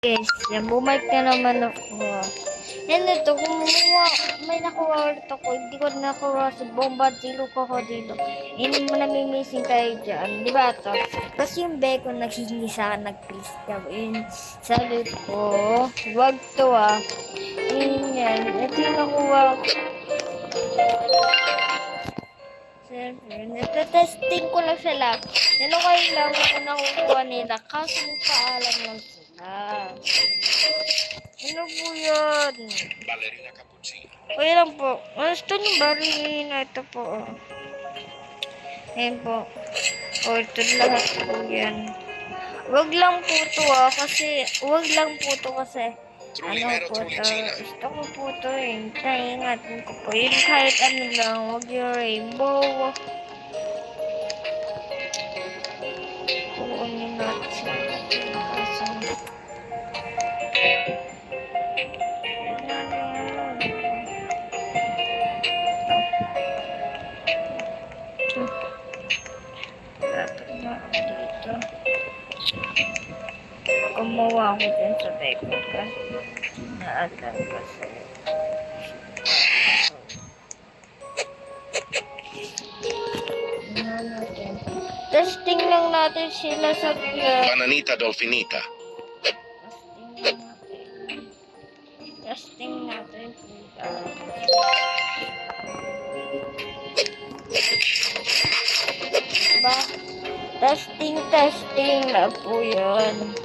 Yes, yan, bumalik na naman ako. And ito, may nakuha ulit ako. Hindi ko nakuha si Bombardilo Crocodilo. Hindi mo namimissing tayo dyan. Di ba ito? Kasi yung beko naghihingi sa akin, nag-please gawin. Sabi ko, wag to ah. Yun yan. Ito yung nakuha ko. Siyempre, nagtatesting ko lang sila. Yan okay lang ako nakukuha nila. Kaso paalam lang sila. Ano po yun? Ballerina cappuccino. O yan lang po. Gusto nyo ballerina? Ito po. Oh. Ayan po. O ito lahat po yan. Wag lang po to kasi wag lang po to kasi Trullimero po to. Trullicina. Gusto ko po to eh. Ingatan ko po. Yun kahit ano lang. Wag yung rainbow. Kukunin natin sila. Kasi dito. Gumawa ako dyan sa paper kasi naalam kasi. Testing lang natin sila sa Bananita dolfinita. Testing natin sila. Diba? Testing na po yun.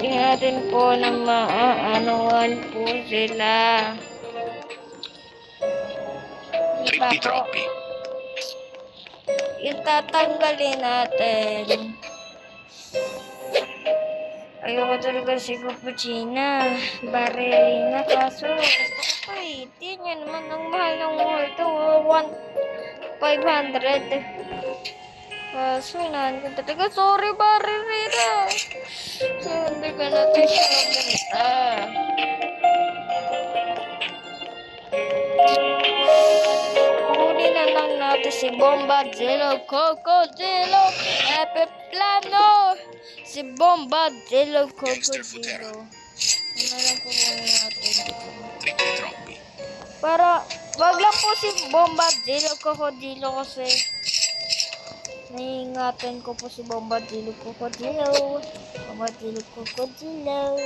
Tingnan natin po na maaanuan po sila. Diba po? Troppi. Yung tatanggalin natin. Ayoko talaga si Cappuccina. Ballerina. Kaso, gusto ko pa eh. Tingnan naman ang mahal ng mahal to. 500. Kaso, inahan ko talaga. Sorry, Ballerina. So, hindi ka natin siya mabenta. Kunin na lang natin si Bombardilo Crocodilo. Epiplano. Si Bombardilo Crocodilo. Ano lang kukunin natin. Troppi. Para, wag lang po si Bombardilo Crocodilo kasi naiingatan ko po si Bombardilo Crocodilo. Bombardilo Crocodilo.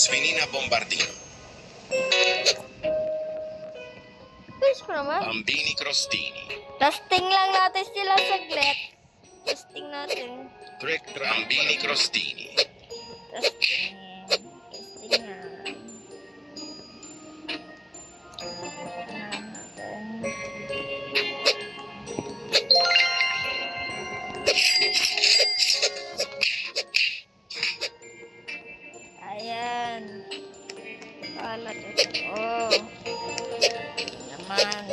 Sfinina bombardino. Please ko naman. Bambini crostini. Testing lang natin sila saglit. Testing natin. Bambini crostini. Testing. Testing na. Ayan. Kalat ito. Oh. Naman.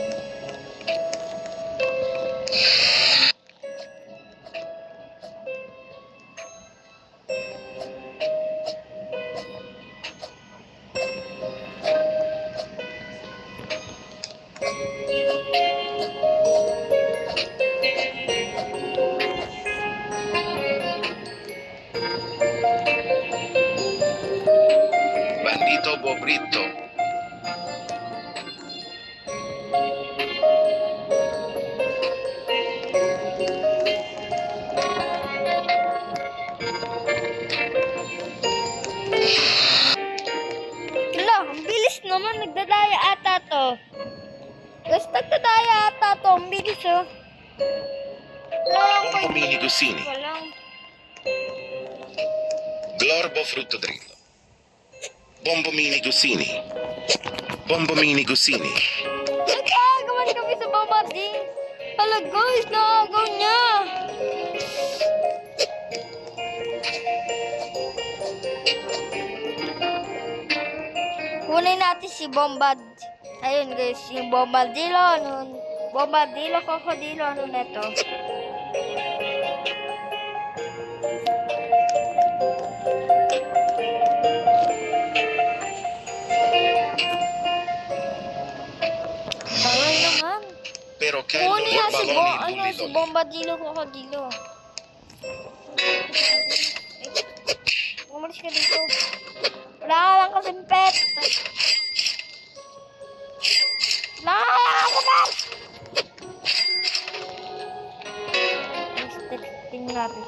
Bandito bobrito. Hala, ang bilis naman. Nagdadaya ata to. Guys, nagdadaya ata to. Ang bilis oh. Bombomini Gussini. Walang. Glorbo fruttodrillo. Bombomini Gussini. Bombomini Gusini. Nagkagawan kami sa bombarding. Hala guys, nakagaw niya. Kunin natin si Bombard. Ayun guys, yung Bombardilo. Bombardilo, Krokodilo, ano na to? Bawal naman. Pero che Kunin na si baloni si Bombardilo, Krokodilo. Umalis ka dito. Wala ka lang kasing pet. Wala ka lang kasing pet. Texting natin.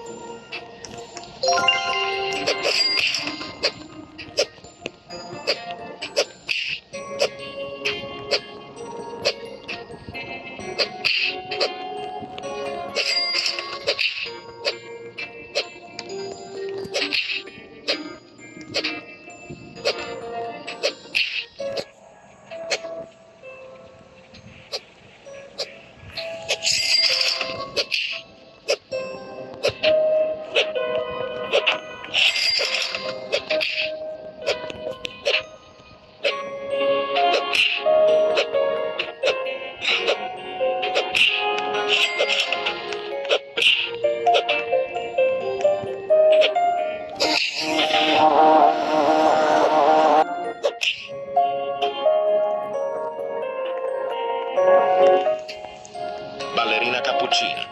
Ballerina cappuccina.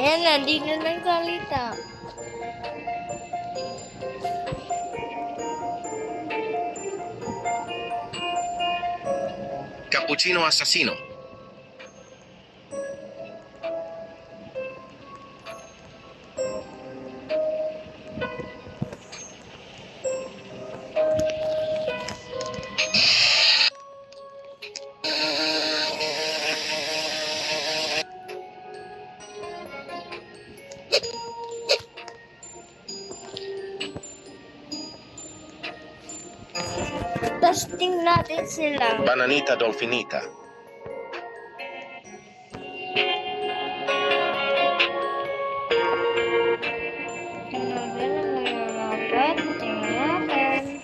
Ayan na, di na lang salita. Cappuccino assassino. Testing natin sila. Bananita dolfinita. Tingnan natin.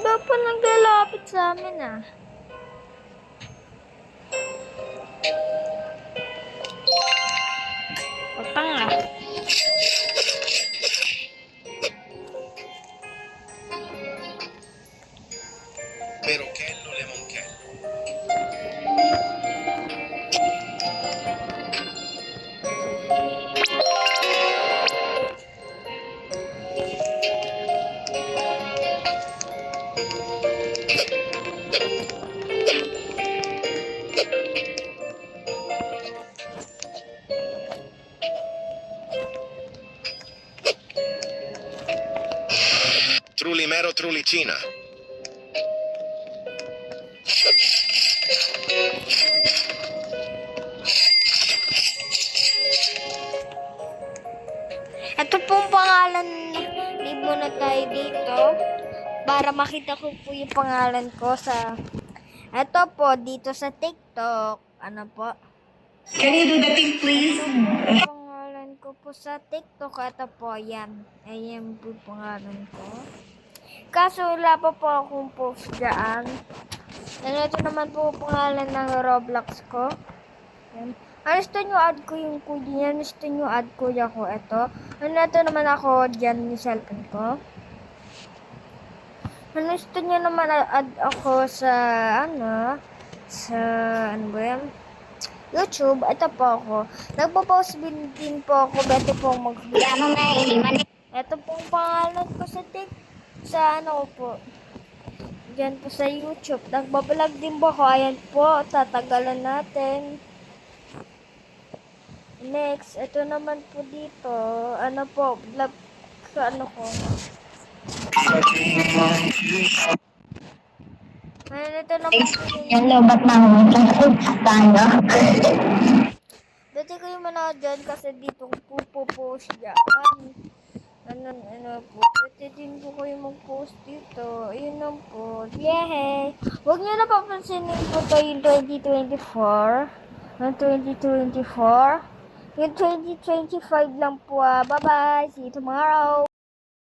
Ba pa naglalapit sa amin ah. Tanga. Pero Kello Lemonchello. Trulimero Trulicina. Ito pong pangalan, libo na tayo dito para makita ko po yung pangalan ko sa ito po dito sa TikTok. Ano po? Can you do the thing, please? Pangalan ko po sa TikTok. Ito po, yan. Ayan po yung pangalan ko. Kaso wala pa po akong post dyan. Ito naman po pangalan ng Roblox ko. Yan. Gusto nyo add ko yung kuya niya? Gusto nyo add kuya ko ito? Ito naman ako dyan yung cellphone ko. Gusto nyo naman add ako sa, ano ba yan? YouTube. Ito po ako. Nagpo-post din po ako. Beto po ito pong pangalan ko sa ano po. Diyan po sa YouTube. Nagbablog din po ako. Ayan po. Tatagalan natin. Next, ito naman po dito. Ano po, vlog sa ano ko. Ayan, ito naman po yung... lobat na tayo. Dati kayo manood dyan kasi dito pupopost dyan. Ano po. Pwede din po kayo mag-post dito. Ayun lang po. Yay! Huwag nyo na papansinin po to yung 2024. Yung 2024. Yung 2025 lang po. Bye-bye. See you tomorrow.